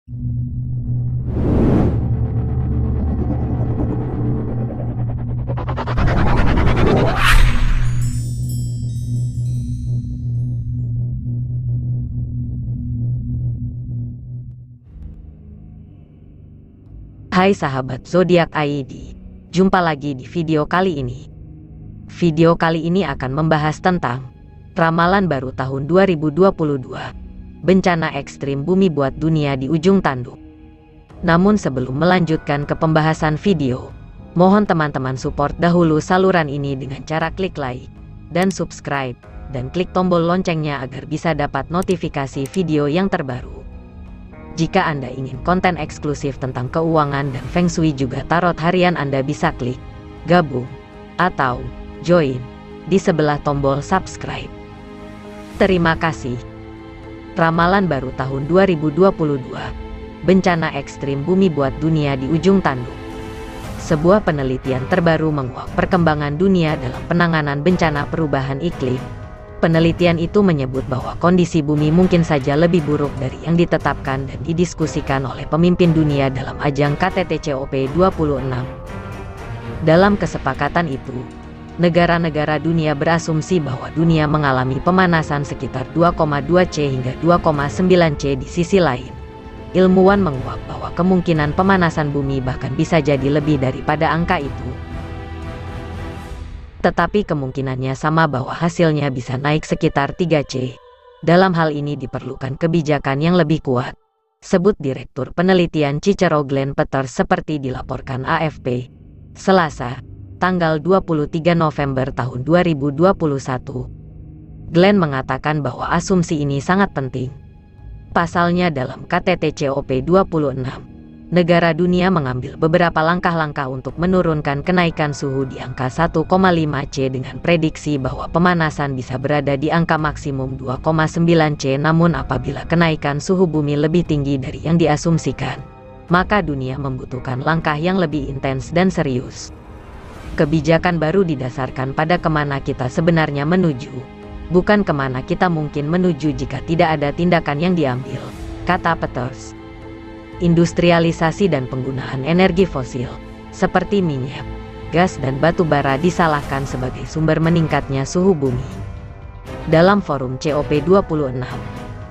Hai sahabat Zodiak ID, jumpa lagi di video kali ini. Video kali ini akan membahas tentang ramalan baru tahun 2022, bencana ekstrim bumi buat dunia di ujung tanduk. Namun sebelum melanjutkan ke pembahasan video, mohon teman-teman support dahulu saluran ini dengan cara klik like dan subscribe, dan klik tombol loncengnya agar bisa dapat notifikasi video yang terbaru. Jika Anda ingin konten eksklusif tentang keuangan dan Feng Shui juga tarot harian, Anda bisa klik gabung atau join di sebelah tombol subscribe. Terima kasih. Ramalan baru tahun 2022, bencana ekstrim bumi buat dunia di ujung tanduk. Sebuah penelitian terbaru menguak perkembangan dunia dalam penanganan bencana perubahan iklim. Penelitian itu menyebut bahwa kondisi bumi mungkin saja lebih buruk dari yang ditetapkan dan didiskusikan oleh pemimpin dunia dalam ajang KTT COP26. Dalam kesepakatan itu, negara-negara dunia berasumsi bahwa dunia mengalami pemanasan sekitar 2,2 C hingga 2,9 C. Di sisi lain, ilmuwan menguak bahwa kemungkinan pemanasan bumi bahkan bisa jadi lebih daripada angka itu. Tetapi kemungkinannya sama bahwa hasilnya bisa naik sekitar 3 C. Dalam hal ini diperlukan kebijakan yang lebih kuat, sebut Direktur Penelitian Cicero Glenn Peters seperti dilaporkan AFP, Selasa, tanggal 23 November tahun 2021. Glenn mengatakan bahwa asumsi ini sangat penting. Pasalnya dalam KTT COP26, negara dunia mengambil beberapa langkah-langkah untuk menurunkan kenaikan suhu di angka 1,5 C dengan prediksi bahwa pemanasan bisa berada di angka maksimum 2,9 C. Namun apabila kenaikan suhu bumi lebih tinggi dari yang diasumsikan, maka dunia membutuhkan langkah yang lebih intens dan serius. Kebijakan baru didasarkan pada kemana kita sebenarnya menuju, bukan kemana kita mungkin menuju jika tidak ada tindakan yang diambil, kata Peters. Industrialisasi dan penggunaan energi fosil, seperti minyak, gas dan batu bara disalahkan sebagai sumber meningkatnya suhu bumi. Dalam forum COP26,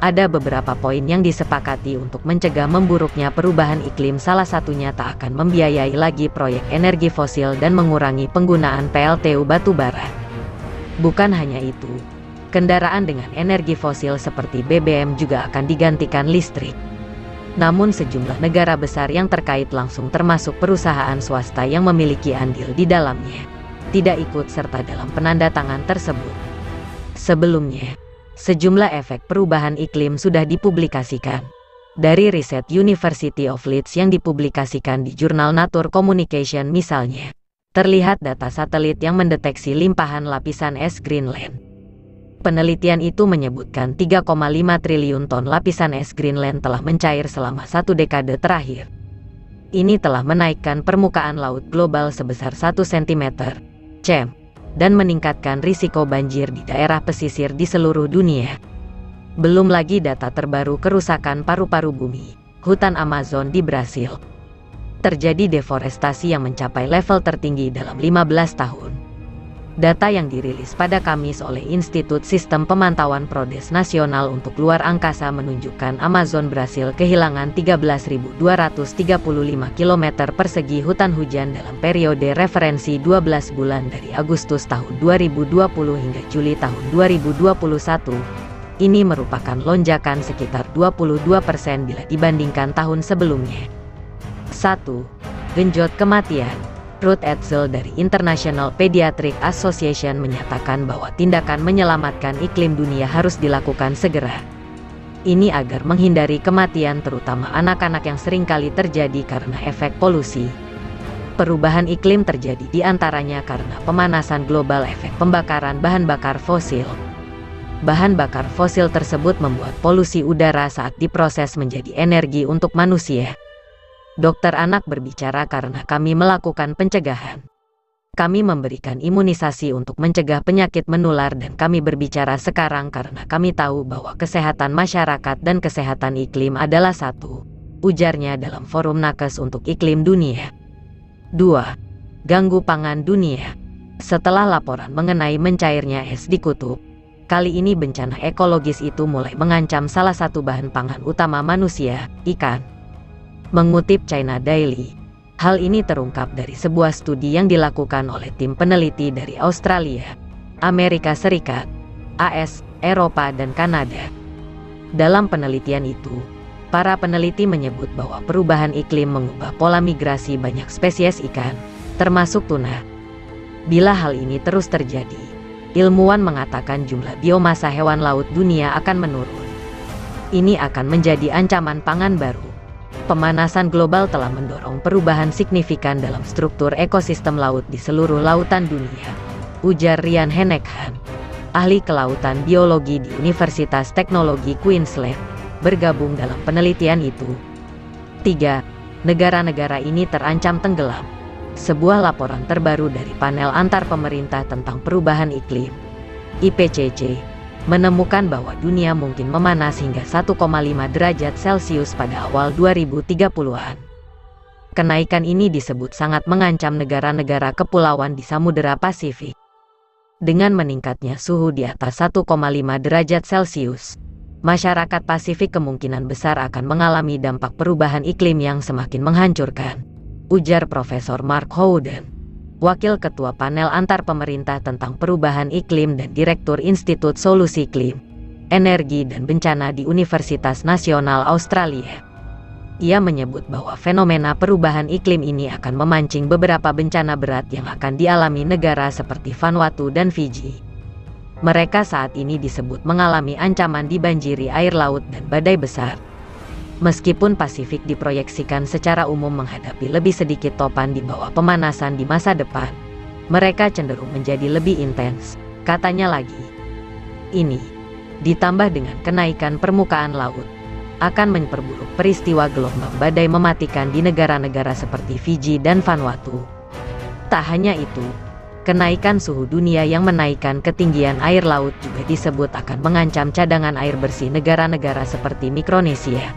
ada beberapa poin yang disepakati untuk mencegah memburuknya perubahan iklim. Salah satunya tak akan membiayai lagi proyek energi fosil dan mengurangi penggunaan PLTU batu bara. Bukan hanya itu, kendaraan dengan energi fosil seperti BBM juga akan digantikan listrik. Namun sejumlah negara besar yang terkait langsung termasuk perusahaan swasta yang memiliki andil di dalamnya, tidak ikut serta dalam penandatangan tersebut. Sebelumnya, sejumlah efek perubahan iklim sudah dipublikasikan. Dari riset University of Leeds yang dipublikasikan di jurnal Nature Communication misalnya, terlihat data satelit yang mendeteksi limpahan lapisan es Greenland. Penelitian itu menyebutkan 3,5 triliun ton lapisan es Greenland telah mencair selama 1 dekade terakhir. Ini telah menaikkan permukaan laut global sebesar 1 cm, dan meningkatkan risiko banjir di daerah pesisir di seluruh dunia. Belum lagi data terbaru kerusakan paru-paru bumi, hutan Amazon di Brasil. Terjadi deforestasi yang mencapai level tertinggi dalam 15 tahun. Data yang dirilis pada Kamis oleh Institut Sistem Pemantauan Prodes Nasional untuk Luar Angkasa menunjukkan Amazon Brasil kehilangan 13.235 km persegi hutan hujan dalam periode referensi 12 bulan dari Agustus tahun 2020 hingga Juli tahun 2021. Ini merupakan lonjakan sekitar 22% bila dibandingkan tahun sebelumnya. 1. Genjot kematian. Ruth Etzel dari International Pediatric Association menyatakan bahwa tindakan menyelamatkan iklim dunia harus dilakukan segera. Ini agar menghindari kematian terutama anak-anak yang seringkali terjadi karena efek polusi. Perubahan iklim terjadi di antaranya karena pemanasan global, efek pembakaran bahan bakar fosil. Bahan bakar fosil tersebut membuat polusi udara saat diproses menjadi energi untuk manusia. Dokter anak berbicara karena kami melakukan pencegahan. Kami memberikan imunisasi untuk mencegah penyakit menular dan kami berbicara sekarang karena kami tahu bahwa kesehatan masyarakat dan kesehatan iklim adalah satu. ujarnya dalam forum nakes untuk iklim dunia. 2. Ganggu pangan dunia. Setelah laporan mengenai mencairnya es di kutub, kali ini bencana ekologis itu mulai mengancam salah satu bahan pangan utama manusia, ikan. Mengutip China Daily, hal ini terungkap dari sebuah studi yang dilakukan oleh tim peneliti dari Australia, Amerika Serikat, AS, Eropa, dan Kanada. Dalam penelitian itu, para peneliti menyebut bahwa perubahan iklim mengubah pola migrasi banyak spesies ikan, termasuk tuna. Bila hal ini terus terjadi, ilmuwan mengatakan jumlah biomasa hewan laut dunia akan menurun. Ini akan menjadi ancaman pangan baru. Pemanasan global telah mendorong perubahan signifikan dalam struktur ekosistem laut di seluruh lautan dunia, ujar Ryan Heneghan, ahli kelautan biologi di Universitas Teknologi Queensland, bergabung dalam penelitian itu. 3. Negara-negara ini terancam tenggelam. Sebuah laporan terbaru dari panel antar pemerintah tentang perubahan iklim, IPCC, menemukan bahwa dunia mungkin memanas hingga 1,5 derajat Celcius pada awal 2030-an. Kenaikan ini disebut sangat mengancam negara-negara kepulauan di Samudera Pasifik. Dengan meningkatnya suhu di atas 1,5 derajat Celcius, masyarakat Pasifik kemungkinan besar akan mengalami dampak perubahan iklim yang semakin menghancurkan, ujar Profesor Mark Howden, Wakil Ketua Panel Antar Pemerintah tentang Perubahan Iklim dan Direktur Institut Solusi Iklim, Energi dan Bencana di Universitas Nasional Australia. Ia menyebut bahwa fenomena perubahan iklim ini akan memancing beberapa bencana berat yang akan dialami negara seperti Vanuatu dan Fiji. Mereka saat ini disebut mengalami ancaman dibanjiri air laut dan badai besar. Meskipun Pasifik diproyeksikan secara umum menghadapi lebih sedikit topan di bawah pemanasan di masa depan, mereka cenderung menjadi lebih intens, katanya lagi. Ini, ditambah dengan kenaikan permukaan laut, akan memperburuk peristiwa gelombang badai mematikan di negara-negara seperti Fiji dan Vanuatu. Tak hanya itu, kenaikan suhu dunia yang menaikkan ketinggian air laut juga disebut akan mengancam cadangan air bersih negara-negara seperti Mikronesia.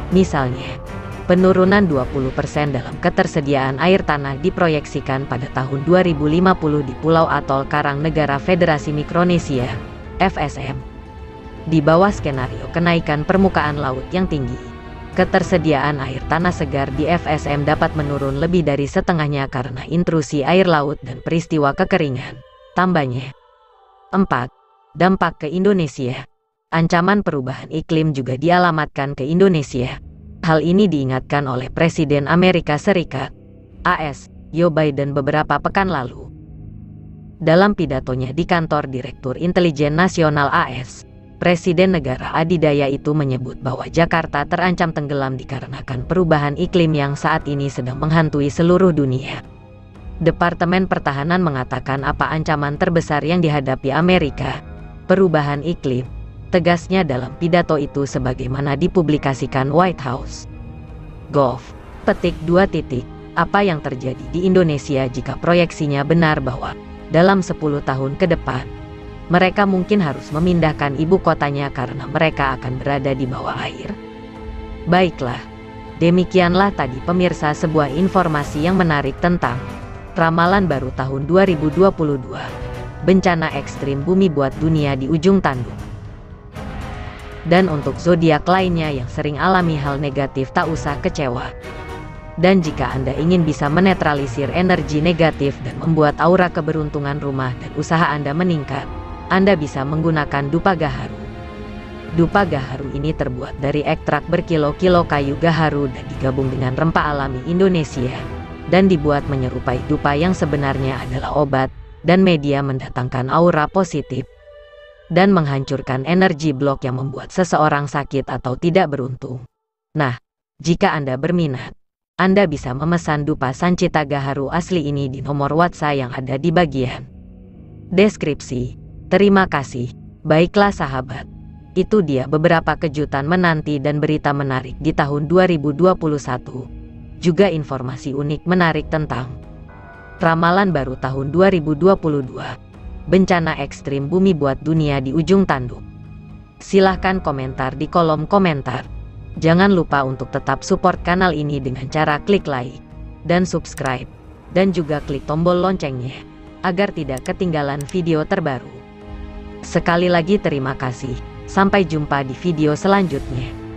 Misalnya, penurunan 20% dalam ketersediaan air tanah diproyeksikan pada tahun 2050 di Pulau Atol Karang Negara Federasi Mikronesia, FSM. Di bawah skenario kenaikan permukaan laut yang tinggi, ketersediaan air tanah segar di FSM dapat menurun lebih dari setengahnya karena intrusi air laut dan peristiwa kekeringan, tambahnya. 4. Dampak ke Indonesia. Ancaman perubahan iklim juga dialamatkan ke Indonesia. Hal ini diingatkan oleh Presiden Amerika Serikat, AS, Joe Biden beberapa pekan lalu. Dalam pidatonya di kantor Direktur Intelijen Nasional AS, Presiden negara adidaya itu menyebut bahwa Jakarta terancam tenggelam dikarenakan perubahan iklim yang saat ini sedang menghantui seluruh dunia. Departemen Pertahanan mengatakan apa ancaman terbesar yang dihadapi Amerika? Perubahan iklim, tegasnya dalam pidato itu sebagaimana dipublikasikan White House. Gov. Petik 2. Apa yang terjadi di Indonesia jika proyeksinya benar bahwa dalam 10 tahun ke depan, mereka mungkin harus memindahkan ibu kotanya karena mereka akan berada di bawah air? Baiklah, demikianlah tadi pemirsa sebuah informasi yang menarik tentang ramalan baru tahun 2022. Bencana ekstrim bumi buat dunia di ujung tanduk. Dan untuk zodiak lainnya yang sering alami hal negatif, tak usah kecewa. Dan jika Anda ingin bisa menetralisir energi negatif dan membuat aura keberuntungan rumah dan usaha Anda meningkat, Anda bisa menggunakan dupa gaharu. Dupa gaharu ini terbuat dari ekstrak berkilo-kilo kayu gaharu dan digabung dengan rempah alami Indonesia, dan dibuat menyerupai dupa yang sebenarnya adalah obat dan media mendatangkan aura positif dan menghancurkan energi blok yang membuat seseorang sakit atau tidak beruntung. Nah, jika Anda berminat, Anda bisa memesan dupa Sancita Gaharu asli ini di nomor WhatsApp yang ada di bagian deskripsi. Terima kasih. Baiklah sahabat, itu dia beberapa kejutan menanti dan berita menarik di tahun 2021. Juga informasi unik menarik tentang ramalan baru tahun 2022. Bencana ekstrim bumi buat dunia di ujung tanduk. Silahkan komentar di kolom komentar. Jangan lupa untuk tetap support kanal ini dengan cara klik like dan subscribe, dan juga klik tombol loncengnya, agar tidak ketinggalan video terbaru. Sekali lagi terima kasih, sampai jumpa di video selanjutnya.